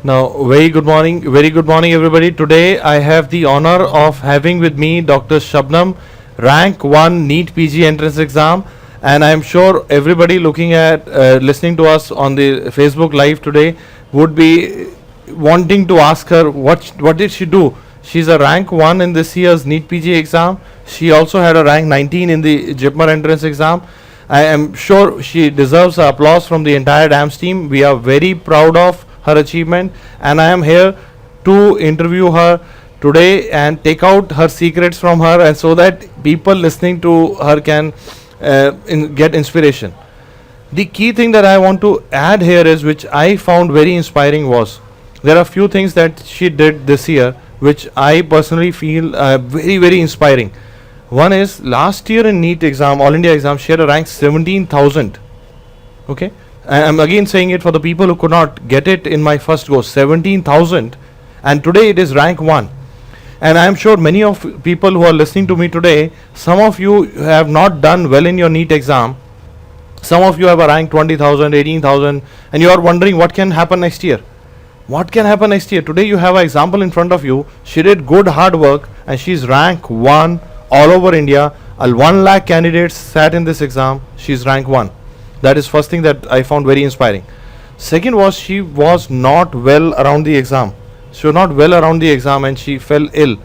Now, very good morning, everybody. Today, I have the honor of having with me Dr. Shabnam, Rank 1 NEET PG entrance exam, and I am sure everybody looking at, listening to us on the Facebook Live today would be wanting to ask her what did she do. She's a rank 1 in this year's NEET PG exam. She also had a rank 19 in the JIPMER entrance exam. I am sure she deserves applause from the entire DAMS team. We are very proud of her achievement, and I am here to interview her today and take out her secrets from her, and so that people listening to her can get inspiration. The key thing that I want to add here is, which I found very inspiring, was there are few things that she did this year which I personally feel very inspiring. One is, last year in NEET exam, All India exam, she had a rank 17,000. Okay, I'm again saying it for the people who could not get it in my first go, 17,000, and today it is rank 1. And I'm sure many of people who are listening to me today, some of you have not done well in your NEET exam. Some of you have a rank 20,000, 18,000, and you are wondering what can happen next year. What can happen next year? Today you have an example in front of you. She did good hard work and she's rank 1 all over India. 1 lakh candidates sat in this exam. She's rank 1. That is first thing that I found very inspiring. Second was, she was not well around the exam. She was not well around the exam and she fell ill.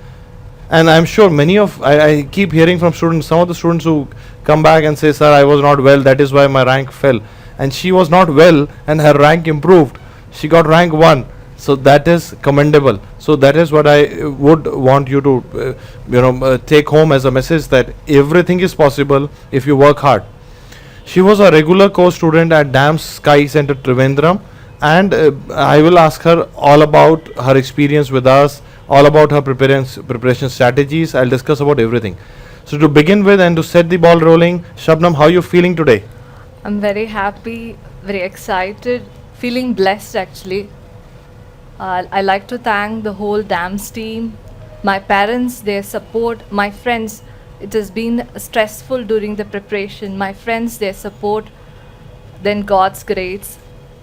And I'm sure many of, I keep hearing from students, some of the students who come back and say, sir, I was not well, that is why my rank fell. And she was not well and her rank improved. She got rank 1. So that is commendable. So that is what I would want you to take home as a message, that everything is possible if you work hard. She was a regular course student at DAMS Sky Center Trivandrum, and I will ask her all about her experience with us, all about her preparation strategies. I'll discuss about everything. So to begin with and to set the ball rolling, Shabnam, how are you feeling today? I'm very happy, very excited, feeling blessed actually. I like to thank the whole DAMS team, my parents, their support, my friends. It has been stressful during the preparation. My friends, their support, then God's grace.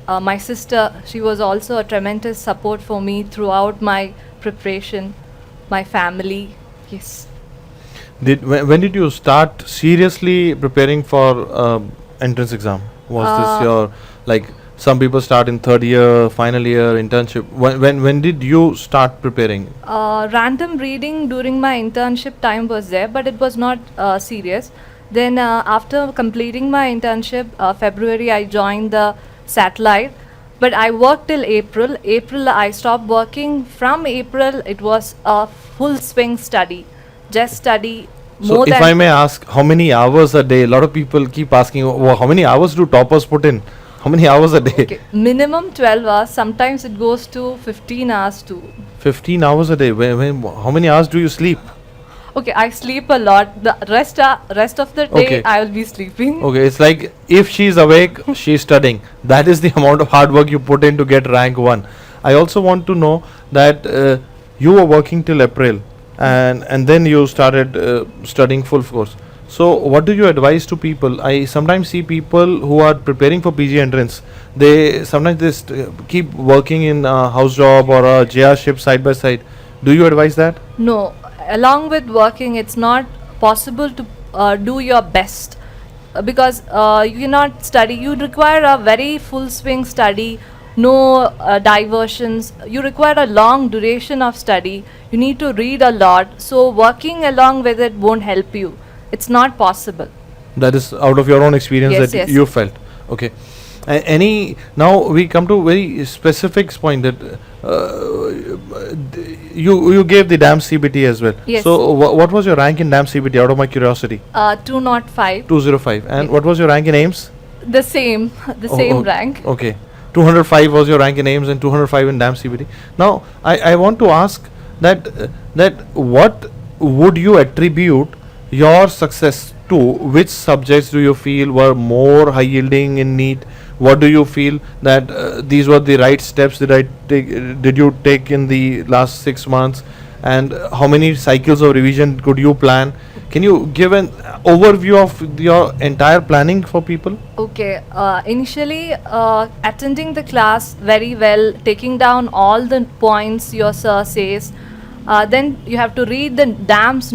My sister, she was also a tremendous support for me throughout my preparation. My family, yes. When did you start seriously preparing for entrance exam? Was this your, like, some people start in third year, final year, internship? When did you start preparing? Random reading during my internship time was there, but it was not serious. Then after completing my internship, February, I joined the satellite. But I worked till April. April, I stopped working. From April, it was a full swing study. Just study. So if I may ask, how many hours a day? A lot of people keep asking, how many hours do toppers put in? How many hours a day? Okay. Minimum 12 hours. Sometimes it goes to 15 hours too. 15 hours a day. How many hours do you sleep? Okay, I sleep a lot. The rest of the day, I will be sleeping. Okay, it's like if she's awake, she's studying. That is the amount of hard work you put in to get rank 1. I also want to know that you were working till April and then you started studying full course. So what do you advise to people? I sometimes see people who are preparing for PG entrance. They sometimes keep working in a house job or a JR shift side by side. Do you advise that? No. Along with working, it's not possible to do your best because you cannot study. You require a very full swing study, no diversions. You require a long duration of study. You need to read a lot. So working along with it won't help you. It's not possible. That is out of your own experience that you felt. Okay. Now we come to very specific point that you gave the DAMS CBT as well. Yes. So what was your rank in DAMS CBT, out of my curiosity? 205. 205. And what was your rank in AIMS? The same rank. Okay. 205 was your rank in AIMS and 205 in DAMS CBT. Now I want to ask that what would you attribute your success to? Which subjects do you feel were more high yielding in NEET? What do you feel that these were the right steps did you take in the last 6 months? And how many cycles of revision could you plan? Can you give an overview of your entire planning for people? Okay, initially attending the class very well, taking down all the points your sir says. Then you have to read the DAM's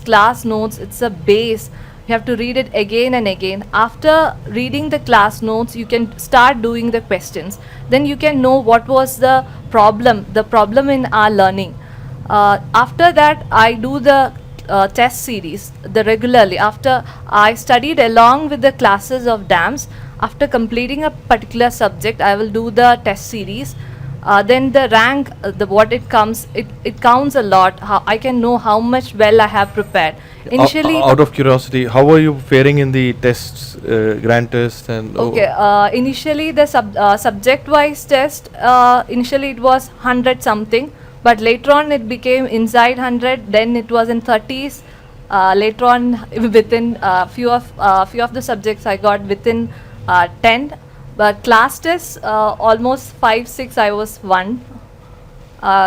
class notes. It's a base. You have to read it again and again. After reading the class notes, you can start doing the questions. Then you can know what was the problem in our learning. After that, I do the test series the regularly. After I studied along with the classes of DAMS, after completing a particular subject, I will do the test series. Then the rank, what it comes, it counts a lot. How I can know how much well I have prepared. Initially, Out of curiosity, how were you faring in the tests, grand test, and okay, initially the subject-wise test, initially it was 100 something, but later on it became inside 100, then it was in 30s. Later on, within few of the subjects I got within 10, but class tests almost 5 6 I was 1.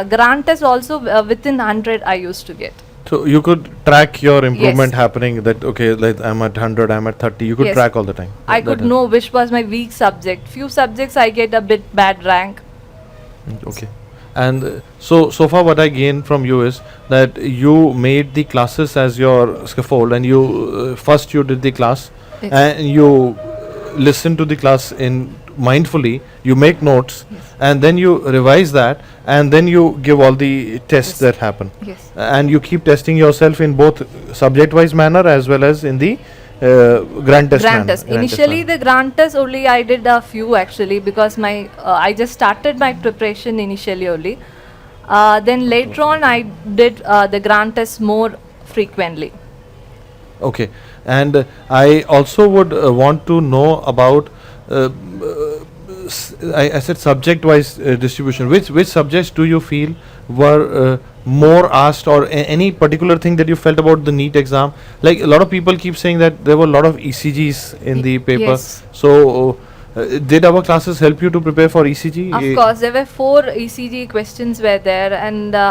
Grant test also within 100 I used to get. so you could track your improvement Yes. happening. That okay, like I'm at 100, I'm at 30. You could Yes. track all the time. I could know which was my weak subject. Few subjects I get a bit bad rank. Okay. And so far what I gained from you is that you made the classes as your scaffold, and you first you did the class, Yes. and you listen to the class in mindfully, you make notes, Yes. and then you revise that, and then you give all the tests Yes. that happen, Yes. and you keep testing yourself in both subject wise manner as well as in the grand test Grant manner. test. Initially, the grant test only I did a few actually, because my I just started my preparation initially only. Then later on, I did the grant test more frequently. Okay, and I also would want to know about. I said subject-wise distribution. Which subjects do you feel were more asked, or any particular thing that you felt about the NEET exam? Like a lot of people keep saying that there were a lot of ECGs in the paper. Yes. So, did our classes help you to prepare for ECG? Of course, there were 4 ECG questions were there, and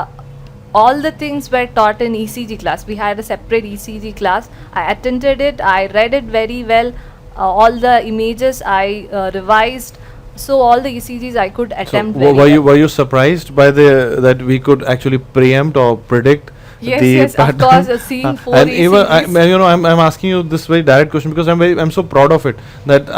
all the things were taught in ECG class. We had a separate ECG class. I attended it. I read it very well. All the images I revised. So all the ECGs I could So, attempt. Very were you well. surprised by that we could actually preempt or predict Yes, the yes, of pattern? course. Seeing 4 And even ECGs. I'm asking you this very direct question because I'm so proud of it that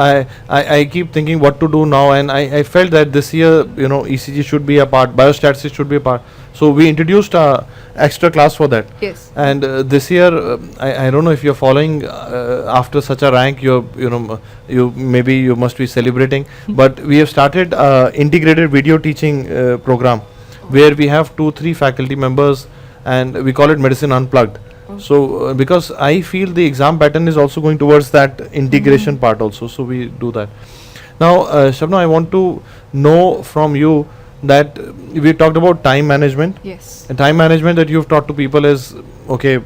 I keep thinking what to do now, and I felt that this year ECG should be a part, biostatistics should be a part. So we introduced a extra class for that. Yes. And this year, I don't know if you're following after such a rank. You maybe you must be celebrating. But we have started integrated video teaching program, where we have 2 3 faculty members, and we call it Medicine Unplugged. So because I feel the exam pattern is also going towards that integration part also. So we do that. Now, Shabnam, I want to know from you that we talked about time management. Yes. And time management that you've taught to people is okay.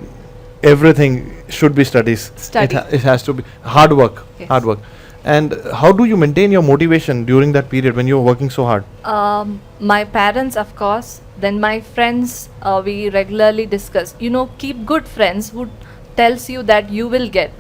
Everything should be studies. Study. It has to be hard work. Yes. Hard work. And how do you maintain your motivation during that period when you're working so hard? My parents, of course. Then my friends, we regularly discuss. Keep good friends who tells you that you will get.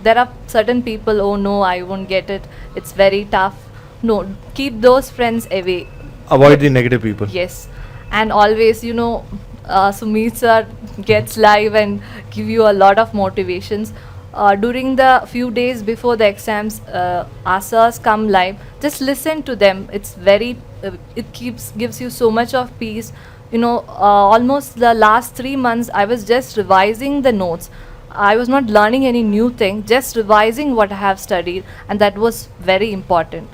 There are certain people. Oh no, I won't get it. It's very tough. No, keep those friends away. Avoid the negative people. Yes, and always, Sumit sir gets live and give you a lot of motivations. During the few days before the exams, our sirs come live. Just listen to them. It's very, it gives you so much of peace. Almost the last 3 months, I was just revising the notes. I was not learning any new thing, just revising what I have studied, and that was very important.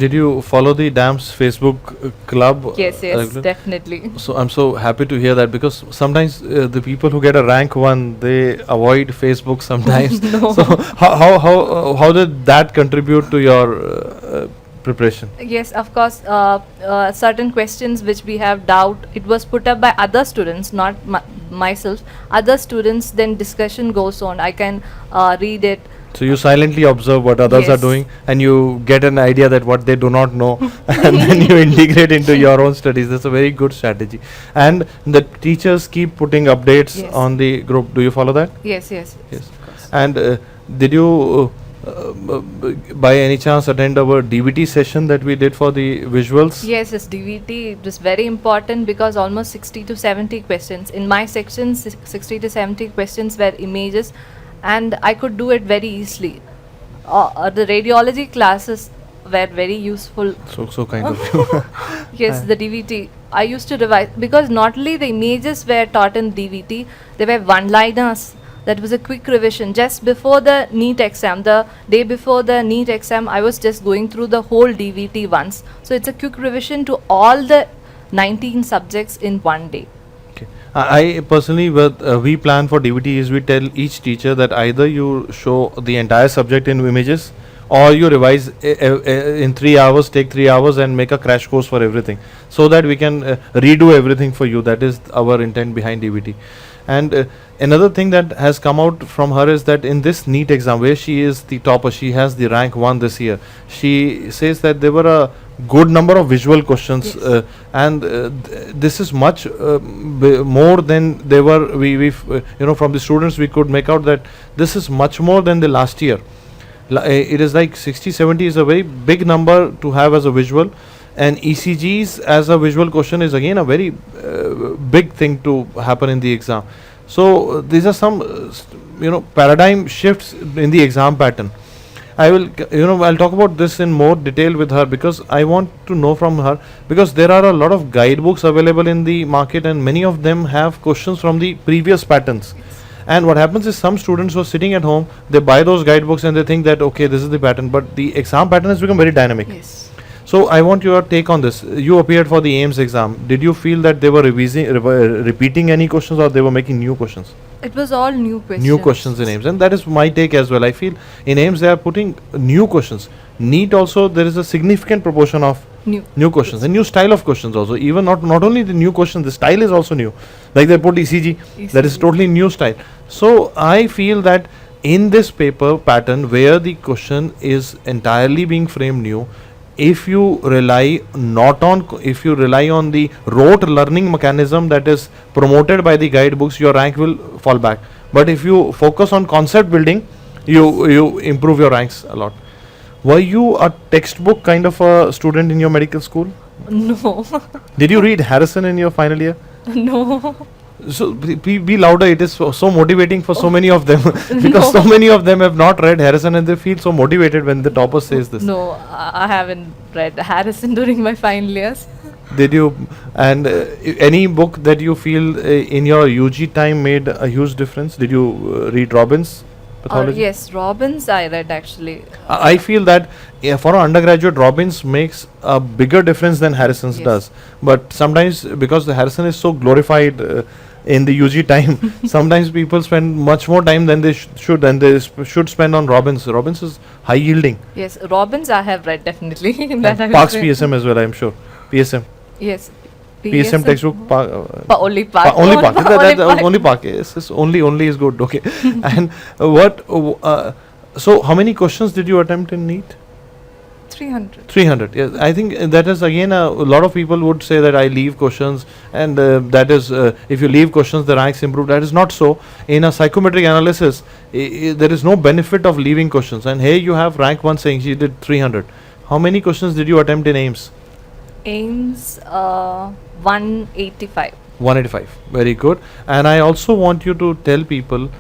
Did you follow the DAMS Facebook club? Yes, regular? definitely. So I'm so happy to hear that, because sometimes the people who get a rank 1, they avoid Facebook sometimes. No. So how did that contribute to your preparation? Yes, of course. Certain questions which we have doubt, it was put up by other students, not myself. Other students, then discussion goes on. I can read it. So you silently observe what others are Yes. doing, and you get an idea that what they do not know, and then you integrate into your own studies. That's a very good strategy. And the teachers keep putting updates Yes. on the group. Do you follow that? Yes, yes, Yes. of course. And did you, by any chance, attend our DVT session that we did for the visuals? Yes, yes, DVT it was very important because almost 60 to 70 questions. In my section, 60 to 70 questions were images, and I could do it very easily. The radiology classes were very useful. So kind of you. Yes, the DVT. I used to revise because not only the images were taught in DVT, there were one-liners. That was a quick revision. Just before the NEET exam, the day before the NEET exam, I was just going through the whole DVT once. So it's a quick revision to all the 19 subjects in one day. Okay. I personally, we plan for DVT is we tell each teacher that either you show the entire subject in images, or you revise in 3 hours, take 3 hours and make a crash course for everything, so that we can redo everything for you. That is our intent behind DVT. And another thing that has come out from her is that in this NEET exam, where she is the topper, she has the rank 1 this year. She says that there were a good number of visual questions, Yes. and this is much more than they were. From the students we could make out that this is much more than the last year. It is like 60, 70 is a very big number to have as a visual, and ECGs as a visual question is again a very big thing to happen in the exam. So these are some paradigm shifts in the exam pattern. I'll talk about this in more detail with her, because I want to know from her, because there are a lot of guidebooks available in the market, and many of them have questions from the previous patterns. And what happens is some students who are sitting at home, they buy those guidebooks and they think that okay, this is the pattern, but the exam pattern has become very dynamic. Yes. So I want your take on this. You appeared for the AIMS exam. Did you feel that they were repeating any questions, or they were making new questions? It was all new questions. New questions in AIMS, and that is my take as well. I feel in AIMS they are putting new questions. NEET also, there is a significant proportion of new questions and new style of questions also. Even not only the new questions, the style is also new. Like they put ECG, that is totally new style. So I feel that in this paper pattern where the question is entirely being framed new, if you rely on the rote learning mechanism that is promoted by the guidebooks, your rank will fall back. But if you focus on concept building, you improve your ranks a lot. Were you a textbook kind of a student in your medical school? No. Did you read Harrison in your final year? No. So be louder. It is so motivating for so many of them because so many of them have not read Harrison, and they feel so motivated when the topper says this. No, I haven't read Harrison during my final years. Did you? And any book that you feel in your UG time made a huge difference? Did you read Robbins' Pathology? Yes, Robbins I read actually. I feel that for an undergraduate, Robbins makes a bigger difference than Harrison's Yes. does. But sometimes, because the Harrison is so glorified in the UG time, sometimes people spend much more time than they should, and they should spend on Robbins. Robbins is high yielding. Yes, Robbins I have read definitely. That I And will Park's say. PSM as well, I'm sure. PSM. Yes. PSM textbook. Only Park. Only Park. Only Park. Only Park. Yes, only is good. Okay. And so how many questions did you attempt in NEET? 300. 300. Yes, I think that is again a lot of people would say that I leave questions, and that is if you leave questions the ranks improve. That is not so. In a psychometric analysis, there is no benefit of leaving questions. And here you have rank 1 saying she did 300. How many questions did you attempt in AIMS? AIMS 185. 185. Very good. And I also want you to tell people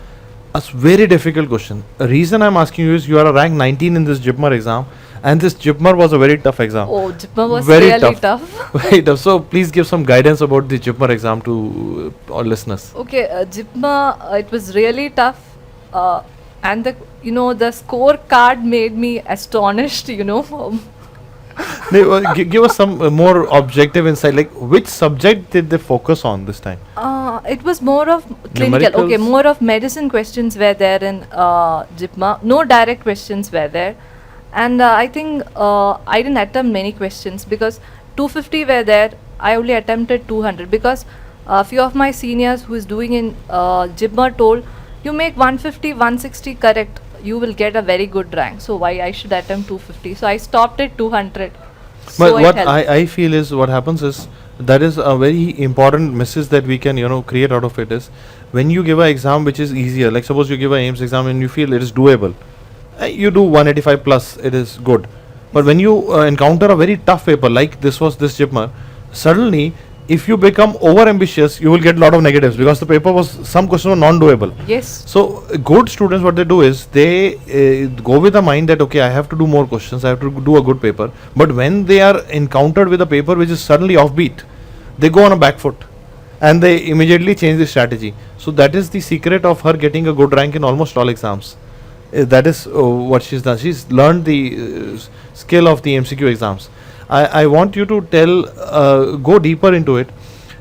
a very difficult question. The reason I'm asking you is you are a rank 19 in this JIPMER exam, and this JIPMER was a very tough exam. Oh, JIPMER was Very really tough. tough. Very tough. So please give some guidance about the JIPMER exam to our listeners. Okay, JIPMER, it was really tough. And the scorecard made me astonished, Give us some more objective insight. Like which subject did they focus on this time? It was more of clinical. Okay, Numericals? more of medicine questions were there in JIPMER. No direct questions were there. And I think I didn't attempt many questions because 250 were there. I only attempted 200 because a few of my seniors who is doing in JIPMER told you make 150, 160 correct. you will get a very good rank. So why I should attempt 250? So I stopped at 200. But So it what helped. I feel is what happens is that is a very important message that we can create out of it is when you give an exam which is easier, like suppose you give an AIMS exam and you feel it is doable, you do 185 plus, it is good. But when you encounter a very tough paper like this was this JIPMER, suddenly if you become over ambitious, you will get a lot of negatives because the paper was some questions were non-doable. Yes. So good students, what they do is they go with the mind that okay, I have to do more questions, I have to do a good paper. But when they are encountered with a paper which is suddenly offbeat, they go on a back foot and they immediately change the strategy. So that is the secret of her getting a good rank in almost all exams. That is what she's done. She's learned the skill of the MCQ exams. I want you to tell, go deeper into it.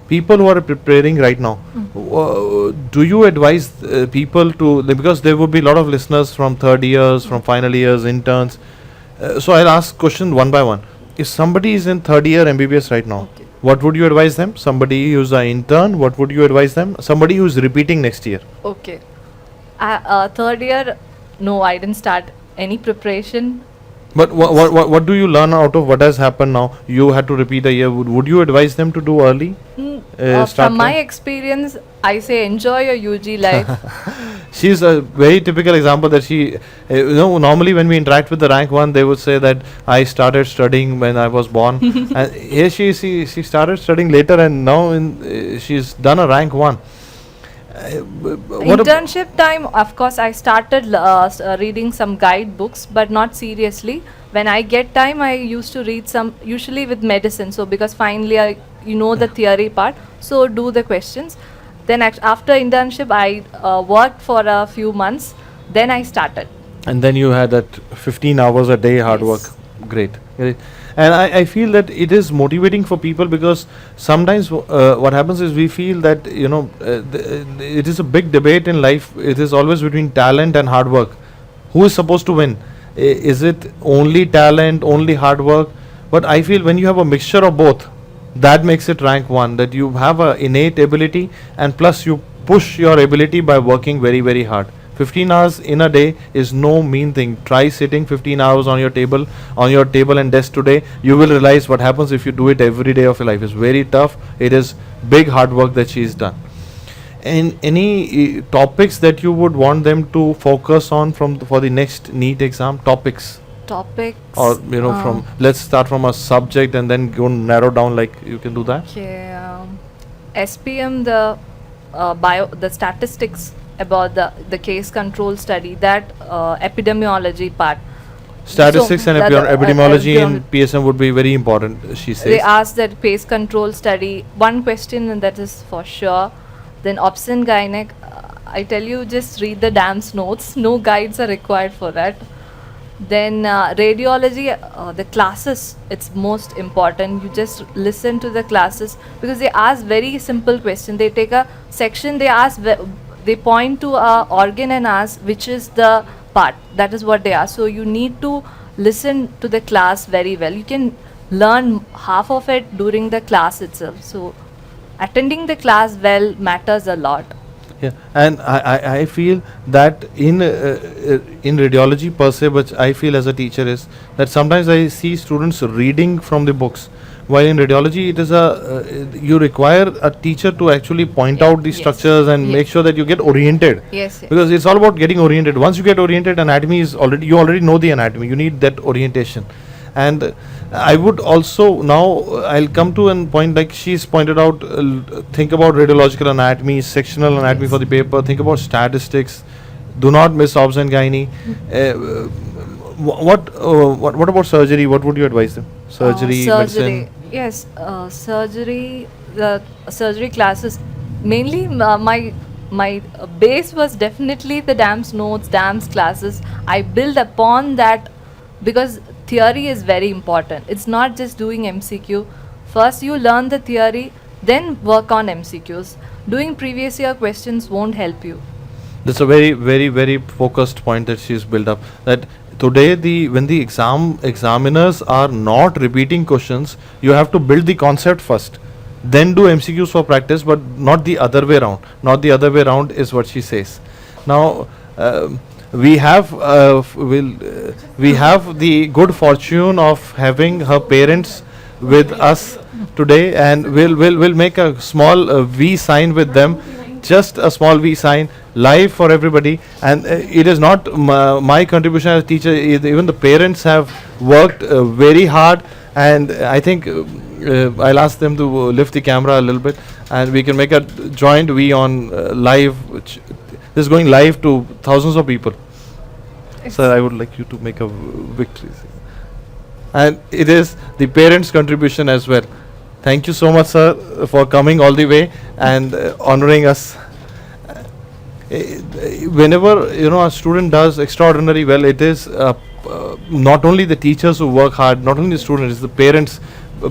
People who are preparing right now, do you advise people to, because there would be a lot of listeners from third years, from final years, interns. So I'll ask question one by one. If somebody is in third year MBBS right now, Okay. what would you advise them? Somebody who's an intern, what would you advise them? Somebody who's repeating next year. Okay. Third year, no, I didn't start any preparation. But what do you learn out of what has happened now? You had to repeat a year. Would you advise them to do early? Start From my time? experience, I say enjoy your UG life. She's a very typical example that she, normally when we interact with the rank one, they would say that I started studying when I was born. And here she started studying later and now she's done a rank one. Internship time, of course, I started reading some guidebooks, but not seriously. When I get time, I used to read some, usually with medicine. So because finally, you know the theory part, so do the questions. Then after internship, I worked for a few months. Then I started. And then you had that 15 hours a day hard work. Yes. Great. And I feel that it is motivating for people because sometimes what happens is we feel that it is a big debate in life. It is always between talent and hard work. Who is supposed to win? Is it only talent, only hard work? But I feel when you have a mixture of both, that makes it rank one. That you have a innate ability and plus you push your ability by working very, very hard. 15 hours in a day is no mean thing. Try sitting 15 hours on your table and desk today. You will realize what happens if you do it every day of your life. It's very tough. It is big hard work that she's done. And any topics that you would want them to focus on for the next NEET exam? Topics, Topics. or from let's start from a subject and then go narrow down. Like you can do that. Okay. SPM, the statistics about the case control study, that epidemiology part. Statistics So and that, epidemiology in PSM would be very important, she says. They asked that pace control study. One question, and that is for sure. Then obs and gynec. I tell you, just read the DAMS notes. No guides are required for that. Then radiology, the classes, it's most important. You just listen to the classes because they ask very simple question. They take a section, they point to a organ and ask which is the part. That is what they ask. So you need to listen to the class very well. You can learn half of it during the class itself. So attending the class well matters a lot. Yeah, and I feel that in radiology per se, but I feel as a teacher is that sometimes I see students reading from the books, while in radiology it is you require a teacher to actually point out the Yes. structures and make sure that you get oriented. Yes. Because it's all about getting oriented. Once you get oriented, anatomy is you already know the anatomy. You need that orientation. And I would also now I'll come to a point like she's pointed out. Think about radiological anatomy, sectional anatomy Yes. for the paper. Think about statistics. Do not miss obs and gynae. What about surgery? What would you advise them? Surgery, medicine. Yes, surgery. The surgery classes. Mainly, my base was definitely the DAMS notes, DAMS classes. I build upon that because theory is very important. It's not just doing MCQ. First, you learn the theory, then work on MCQs. Doing previous year questions won't help you. That's a very, very, very focused point that she's built up. That today, when the examiners are not repeating questions, you have to build the concept first, then do MCQs for practice, but not the other way around. Not the other way around is what she says. Now, we have the good fortune of having her parents with us today, and we'll make a small V sign with them, just a small V sign live for everybody. And it is not my contribution as a teacher. Even the parents have worked very hard, and I think I'll ask them to lift the camera a little bit, and we can make a joint V on live, which this is going live to thousands of people. Sir, I would like you to make a victory. And it is the parents' contribution as well. Thank you so much, sir, for coming all the way and honoring us. Whenever a student does extraordinarily well, it is not only the teachers who work hard, not only the students, it's the parents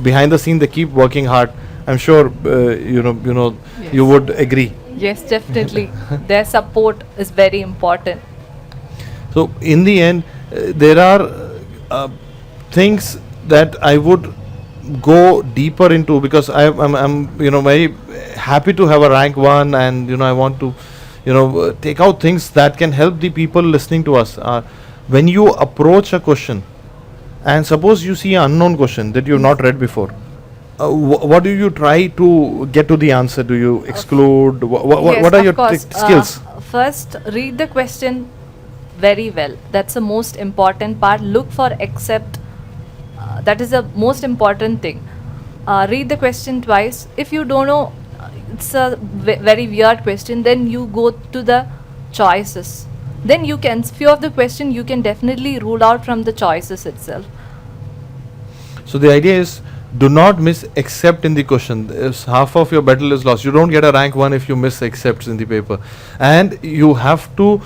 behind the scene. They keep working hard. I'm sure Yes. you would agree. Yes, definitely. Their support is very important. So in the end, there are things that I would go deeper into, because I'm very happy to have a rank 1, and I want to take out things that can help the people listening to us. When you approach a question, and suppose you see an unknown question that you've not read before, what do you try to get to the answer? Do you exclude? Yes, What are of your course. skills? First, read the question very well. That's the most important part. Look for accept. That is the most important thing. Read the question twice. If you don't know, it's a very weird question, then you go to the choices. Then you can, few of the question you can definitely rule out from the choices itself. So the idea is, do not miss except in the question. Half of your battle is lost. You don't get a rank 1 if you miss excepts in the paper. And you have to,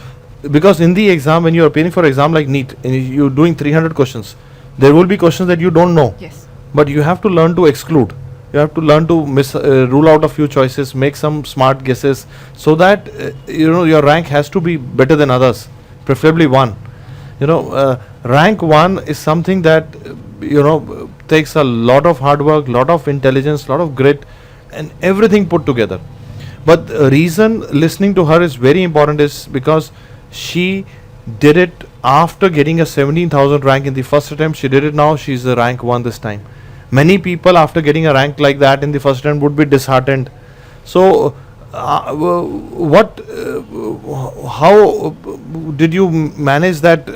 because in the exam, when you are appearing for exam like NEET, and you're doing 300 questions, there will be questions that you don't know. Yes. But you have to learn to exclude. You have to learn to rule out a few choices, make some smart guesses, so that your rank has to be better than others, preferably 1. Rank 1 is something that takes a lot of hard work, lot of intelligence, lot of grit, and everything put together. But the reason listening to her is very important is because she did it after getting a 17,000 rank in the first attempt. She did it now. She's a rank 1 this time. Many people after getting a rank like that in the first attempt would be disheartened. So how did you manage that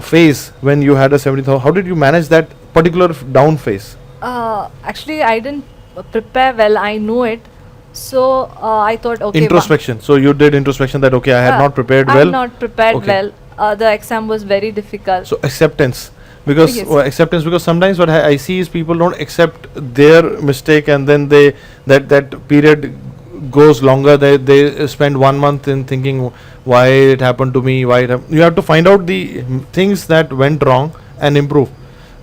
phase when you had a 70,000? How did you manage that particular down phase? Actually, I didn't prepare well. I know it. So I thought, okay. Introspection. So you did introspection that, okay, I had not prepared I well. had not prepared Okay. well. The exam was very difficult. So acceptance. Because Yes. acceptance, because sometimes what I see is people don't accept their mistake, and then that period goes longer. They spend 1 month in thinking why it happened to me, why it you have to find out the things that went wrong and improve.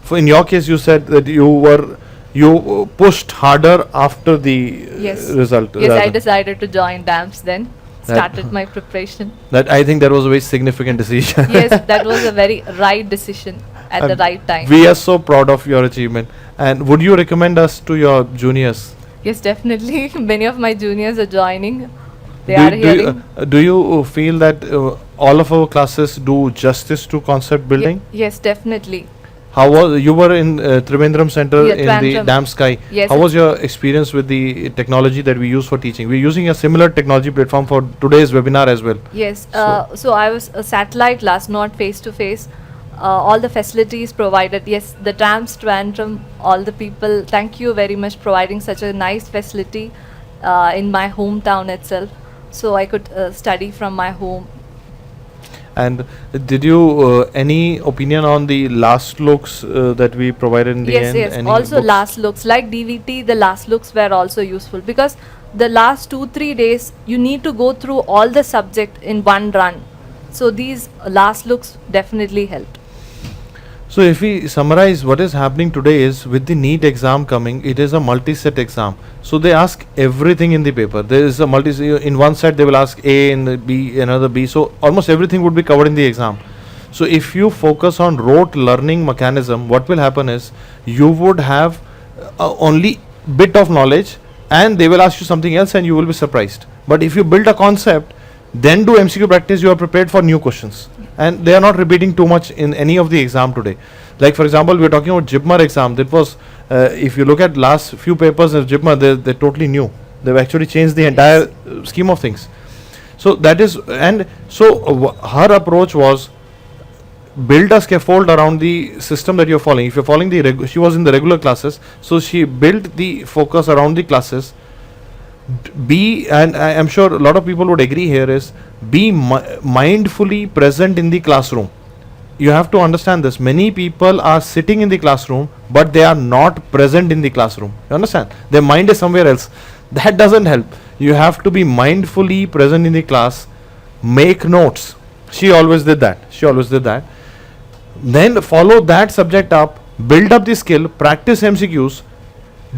For in your case, you said that you pushed harder after the Yes. result. Yes, I rather. decided to join DAMS then. Started my preparation. That I think that was a very significant decision. Yes, that was a very right decision at the right time. We are so proud of your achievement. And would you recommend us to your juniors? Yes, definitely. Many of my juniors are joining. They do, are do hearing. do you feel that all of our classes do justice to concept building? Yes, definitely. How was you were in Trivandrum Center Yeah, in the Trivandrum. Dam Sky? Yes. How was your experience with the technology that we use for teaching? We're using a similar technology platform for today's webinar as well. Yes. So- So I was a satellite class, not face to face. All the facilities provided. Yes, the DAMS Trivandrum, all the people. Thank you very much providing such a nice facility in my hometown itself. So I could study from my home. And did you any opinion on the last looks that we provided in the Yes, end? yes. Any Also, books? last looks like DVT, the last looks were also useful because the last 2-3 days you need to go through all the subject in one run. So these last looks definitely helped. So if we summarize what is happening today is, with the NEET exam coming, it is a multi-set exam. So they ask everything in the paper. There is a in one set they will ask A, in the B, another B. So almost everything would be covered in the exam. So if you focus on rote learning mechanism, what will happen is you would have only bit of knowledge, and they will ask you something else and you will be surprised. But if you build a concept, Then do MCQ practice. You are prepared for new questions, and they are not repeating too much in any of the exam today. Like for example, we are talking about JIPMER exam. That was, if you look at last few papers of JIPMER, they're totally new. They've actually changed the entire scheme of things. So that is, and so her approach was build a scaffold around the system that you're following. If you're following the she was in the regular classes, so she built the focus around the classes. Be, and I am sure a lot of people would agree here, is be mindfully present in the classroom. You have to understand this. Many people are sitting in the classroom, but they are not present in the classroom. You understand? Their mind is somewhere else. That doesn't help. You have to be mindfully present in the class. Make notes. She always did that. Then follow that subject up. Build up the skill. Practice MCQs.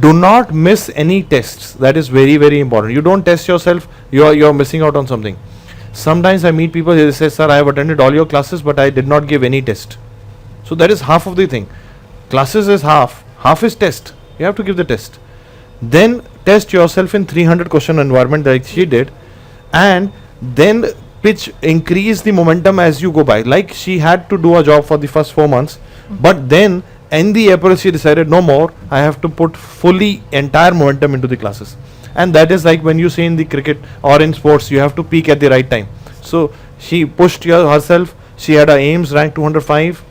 Do not miss any tests. That is very, very important. You don't test yourself. You're missing out on something. Sometimes I meet people, they say, sir, I have attended all your classes, but I did not give any test. So that is half of the thing. Classes is half is test. You have to give the test. Then test yourself in 300 question environment like she did, and then increase the momentum as you go by. Like she had to do a job for the first 4 months, but then in the April she decided no more, I have to put fully entire momentum into the classes. And that is like when you say in the cricket or in sports, you have to peak at the right time. So she pushed herself. She had her aims ranked 205.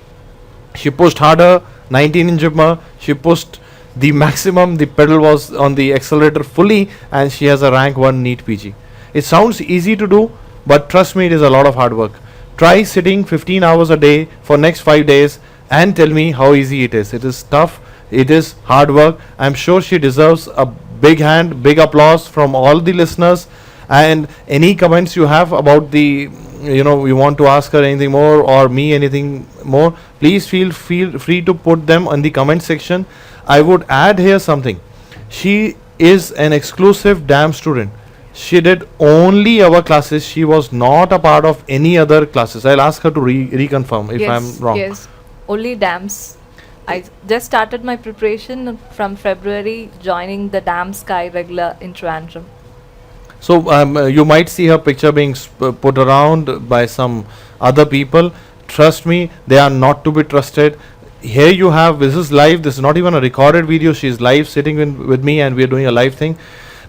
She pushed harder, 19 in JIPMER. She pushed the maximum. The pedal was on the accelerator fully, and she has a rank 1 NEET PG. It sounds easy to do, but trust me, it is a lot of hard work. Try sitting 15 hours a day for next 5 days and tell me how easy it is. It is tough. It is hard work. I'm sure she deserves a big hand, big applause from all the listeners. And any comments you have about the, you want to ask her anything more or me anything more, please feel free to put them in the comment section. I would add here something. She is an exclusive DAM student. She did only our classes. She was not a part of any other classes. I'll ask her to reconfirm if I'm wrong. Yes, only DAMs. I just started my preparation from February, joining the DAM Sky regular in Trivandrum. So you might see her picture being put around by some other people. Trust me, they are not to be trusted. Here you have, this is live, this is not even a recorded video. She is live sitting with me, and we are doing a live thing.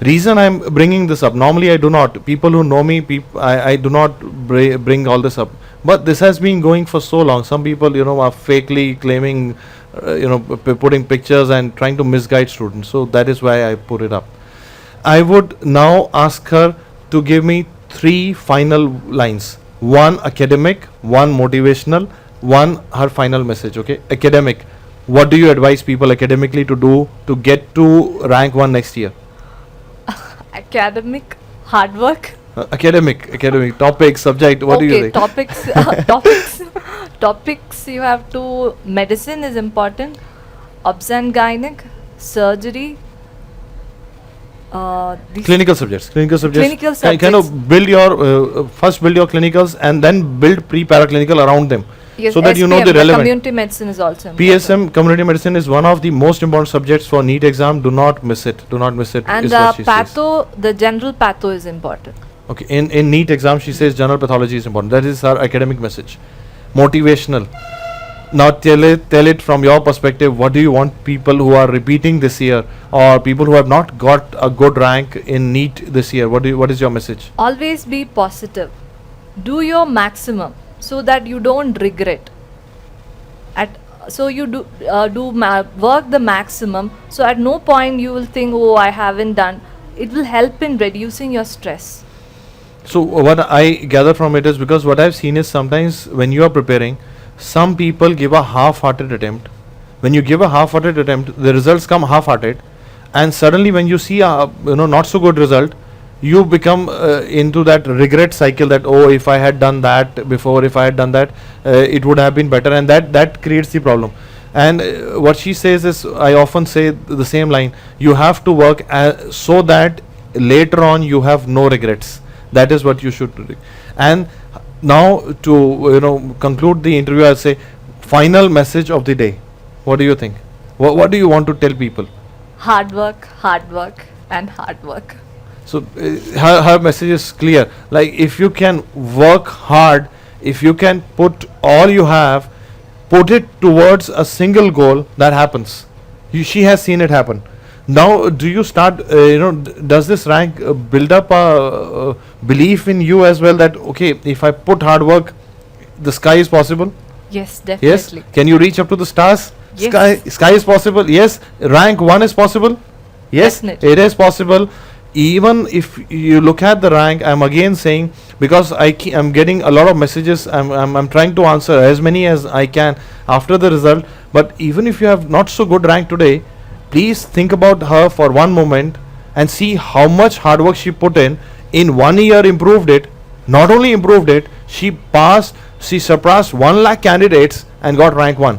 Reason I'm bringing this up, normally I do not. People who know me, I do not bring all this up. But this has been going for so long. Some people, are fakely claiming, putting pictures and trying to misguide students. So that is why I put it up. I would now ask her to give me 3 final lines. 1 academic, 1 motivational, 1 her final message. Okay, academic. What do you advise people academically to do to get to rank 1 next year? Academic, hard work. Academic, topic, subject. What do you think? Topics you have to. Medicine is important. Obs and gynec, surgery. Clinical subjects. Kind of build your first build your clinicals and then build pre-paraclinical around them. Yes, so that you know the relevant. Community medicine is also important. PSM, community medicine, is one of the most important subjects for NEET exam. Do not miss it. And the general patho is important. Okay, in NEET exam she says general pathology is important. That is her academic message. Motivational. Now tell it from your perspective. What do you want people who are repeating this year, or people who have not got a good rank in NEET this year? What is your message? Always be positive. Do your maximum so that you don't regret. So you work the maximum. So at no point you will think, oh, I haven't done. It will help in reducing your stress. So what I gather from it is, because what I've seen is sometimes when you are preparing, some people give a half-hearted attempt. When you give a half-hearted attempt, the results come half-hearted, and suddenly when you see a not so good result, you become into that regret cycle that, oh, if I had done that before, if I had done that, it would have been better, and that creates the problem. And what she says is, I often say the same line: you have to work so that later on you have no regrets. That is what you should do. And now to conclude the interview, I'll say final message of the day. What do you think? What do you want to tell people? Hard work, and hard work. So her message is clear. Like if you can work hard, if you can put all you have, put it towards a single goal, that happens. She has seen it happen. Now, do you start? Does this rank build up a belief in you as well that okay, if I put hard work, the sky is possible? Yes, Yes. definitely. Can you reach up to the stars? Yes. Sky is possible. Yes. Rank 1 is possible. Yes. Definitely. It is possible. Even if you look at the rank, I'm again saying, because I'm getting a lot of messages. I'm trying to answer as many as I can after the result. But even if you have not so good rank today, please think about her for one moment and see how much hard work she put in 1 year, improved it. Not only improved it, she surpassed 1 lakh candidates and got rank 1.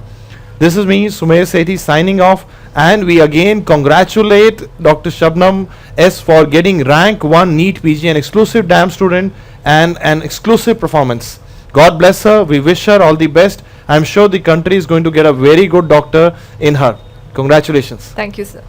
This is me, Sumer Sethi, signing off, and we again congratulate Dr. Shabnam S for getting rank 1 NEET PG, an exclusive DAM student and an exclusive performance. God bless her. We wish her all the best. I'm sure the country is going to get a very good doctor in her. Congratulations. Thank you, sir.